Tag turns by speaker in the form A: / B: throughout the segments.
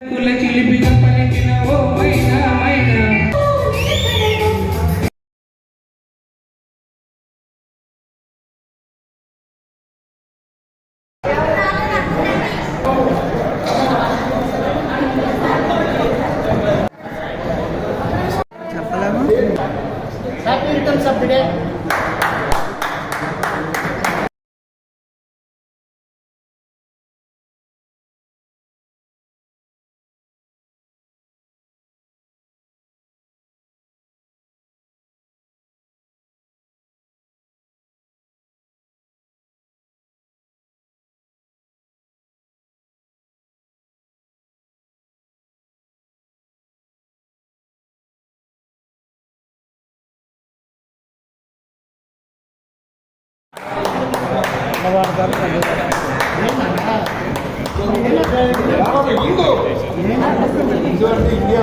A: చిలిపిగా పలికిన ఓ మైనా మైనా
B: చెప్పలేము.
C: Happy returns of the day.
D: India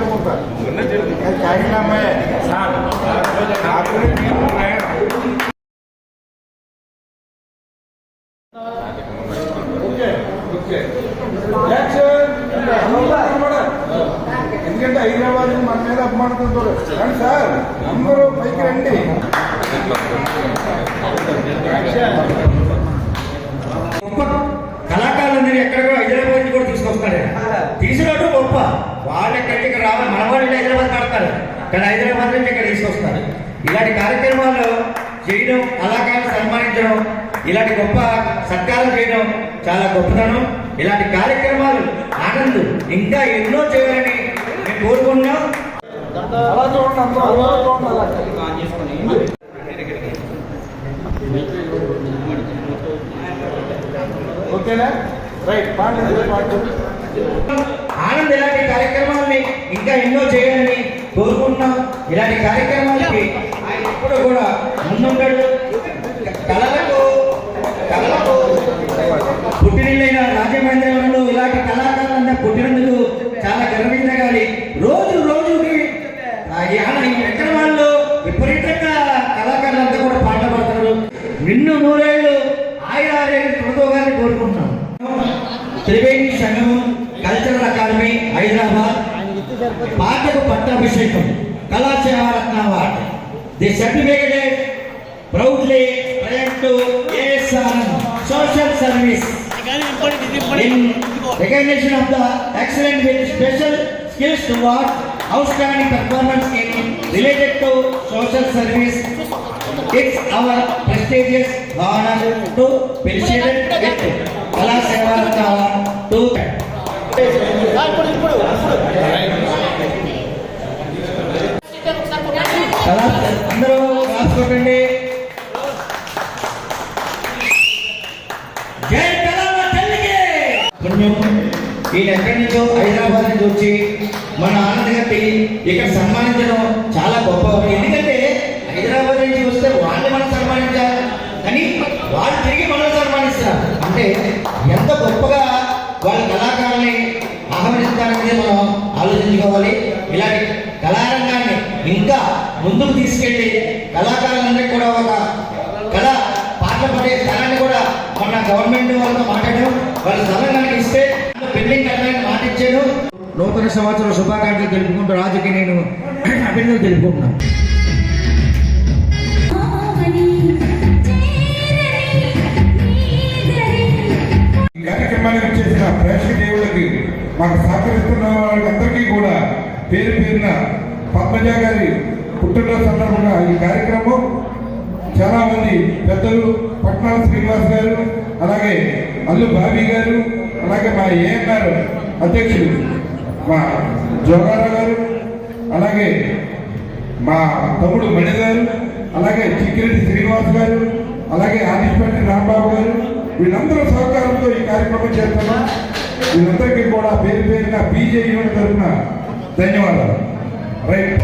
D: China में ఎందుకంటే హైదరాబాద్ మన మీద అభిమానుతుంటారు కానీ సార్ అందరూ పైకి రండి.
E: కళాకారులందరూ ఎక్కడ కూడా హైదరాబాద్ నుంచి కూడా తీసుకొస్తారు. తీసుకురావడం గొప్ప. వాళ్ళు ఎక్కడికి ఇక్కడ రావాలి, మన వాళ్ళు హైదరాబాద్ కడతారు కానీ హైదరాబాద్ నుంచి ఇక్కడ తీసుకొస్తారు. ఇలాంటి కార్యక్రమాలు చేయడం, కళాకారులు సన్మానించడం, ఇలాంటి గొప్ప సత్కారం చేయడం చాలా గొప్పతనం. ఇలాంటి కార్యక్రమాలు ఆనంద్ ఇంకా ఎన్నో చేయాలని మేము కోరుకుంటున్నాం.
D: ఓకేనా? రైట్.
E: ఆనంద్ ఇలాంటి కార్యక్రమాలని ఇంకా ఎన్నో చేయాలని కోరుకుంటున్నాం. ఇలాంటి కార్యక్రమాలకి ఆయన ఎప్పుడు కూడా ముందుంటాడు. కళలకు పుట్టినైన రాజమహేంద్రవరంలో ఇలాంటి కళాకారులంతా పుట్టినందుకు చాలా గర్వించగాలి. రోజు రోజుకి ఈ కార్యక్రమాల్లో విపరీతంగా కళాకారులంతా కూడా పాటలు పాడుతున్నారు. నిన్ను నూరేళ్ళు ఆయురారోగ్యం తొలతోగానే కోరుకుంటున్నాం. త్రివేణి సంఘం కల్చరల్ అకాడమీ హైదరాబాద్ పాటకు పట్టాభిషేకం కళాసేవారత్న award. The certificated proudly present to ASR social service in recognition of the excellent with special skills toward outstanding performance in related to social service. It's our prestigious honor to appreciate it. Kala Sevaratna Award to అందరూ రాసుకోండి. జై కళామ తల్లికి. పుణ్యం ఈయన ఎక్కడి నుంచో హైదరాబాద్ నుంచి వచ్చి మన ఆనంద్ గారి ఇక్కడ సన్మానించడం చాలా గొప్ప. ఎందుకంటే హైదరాబాద్ నుంచి వస్తే వాళ్ళని మనం సన్మానించాలి కానీ వాళ్ళు తిరిగి మనం సన్మానిస్తారు. అంటే ఎంత గొప్పగా వాళ్ళ కళాకారుల్ని ఆహ్వానించడానికి మనం ఆలోచించుకోవాలి. ఇలాంటి కళారంగాన్ని ఇంకా ముందుకు తీసుకెళ్ళి కళాకారులందరికీ కూడా ఒక కళ పాటలు పడే స్థలాన్ని కూడా మన గవర్నమెంట్ వాళ్ళతో మాట్లాడాం. వాళ్ళ స్థలం కనుక ఇస్తే బిల్డింగ్ కట్టాలని మాట ఇచ్చాను. నూతన సంవత్సరం శుభాకాంక్షలు తెలుపుకుంటూ రాజుకి నేను అభినందనలు తెలుపుకుంటున్నాను.
D: ఈ కార్యక్రమానికి చేసిన ప్రేక్షక దేవులకి మాకు సహకరిస్తున్న వాళ్ళందరికీ కూడా పేరు పేరున పద్మజ గారి పుట్టినరోజు సందర్భంగా ఈ కార్యక్రమం చాలా మంది పెద్దలు పట్నాల శ్రీనివాస్ గారు, అలాగే అల్లు బాబీ గారు, అలాగే మా ఏఎన్ఆర్ అధ్యక్షులు మా జోగారావు గారు, అలాగే మా తమ్ముడు మణి గారు, అలాగే చిక్కిరెడ్డి శ్రీనివాస్ గారు, అలాగే ఆదిశపల్లి రాంబాబు గారు, వీళ్ళందరూ సహకారంతో ఈ కార్యక్రమం చేస్తున్నాం. వీళ్ళందరికీ కూడా పేరు పేరున BJU తరఫున ధన్యవాదాలు. రైట్.